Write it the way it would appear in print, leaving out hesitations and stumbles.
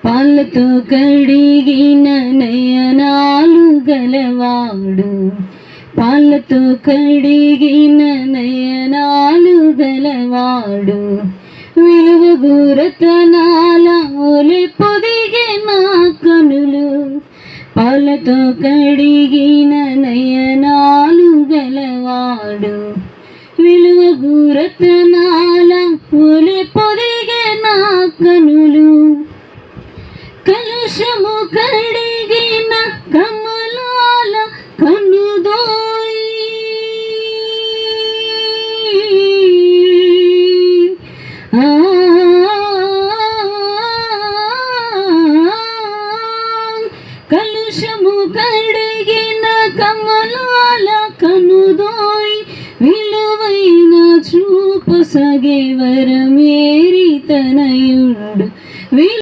పాలతో కడిగిన నయనాలు గలవాడు, పాలతో కడిగిన నయనాలు గలవాడు, విలువగు రతనాల ఓలె పొదిగే నా కనులు, పాలతో కడిగిన నయనాలు గలవాడు, విలువగు రతనాల ఓలె పొదిగే నా కనులు, కలుషము కడిగిన కమలాల కనుదోయి, కలుషము కడిగిన కమలాల కనుదోయి, విలువైన చూపు సగే వరమేరి తనయుడు.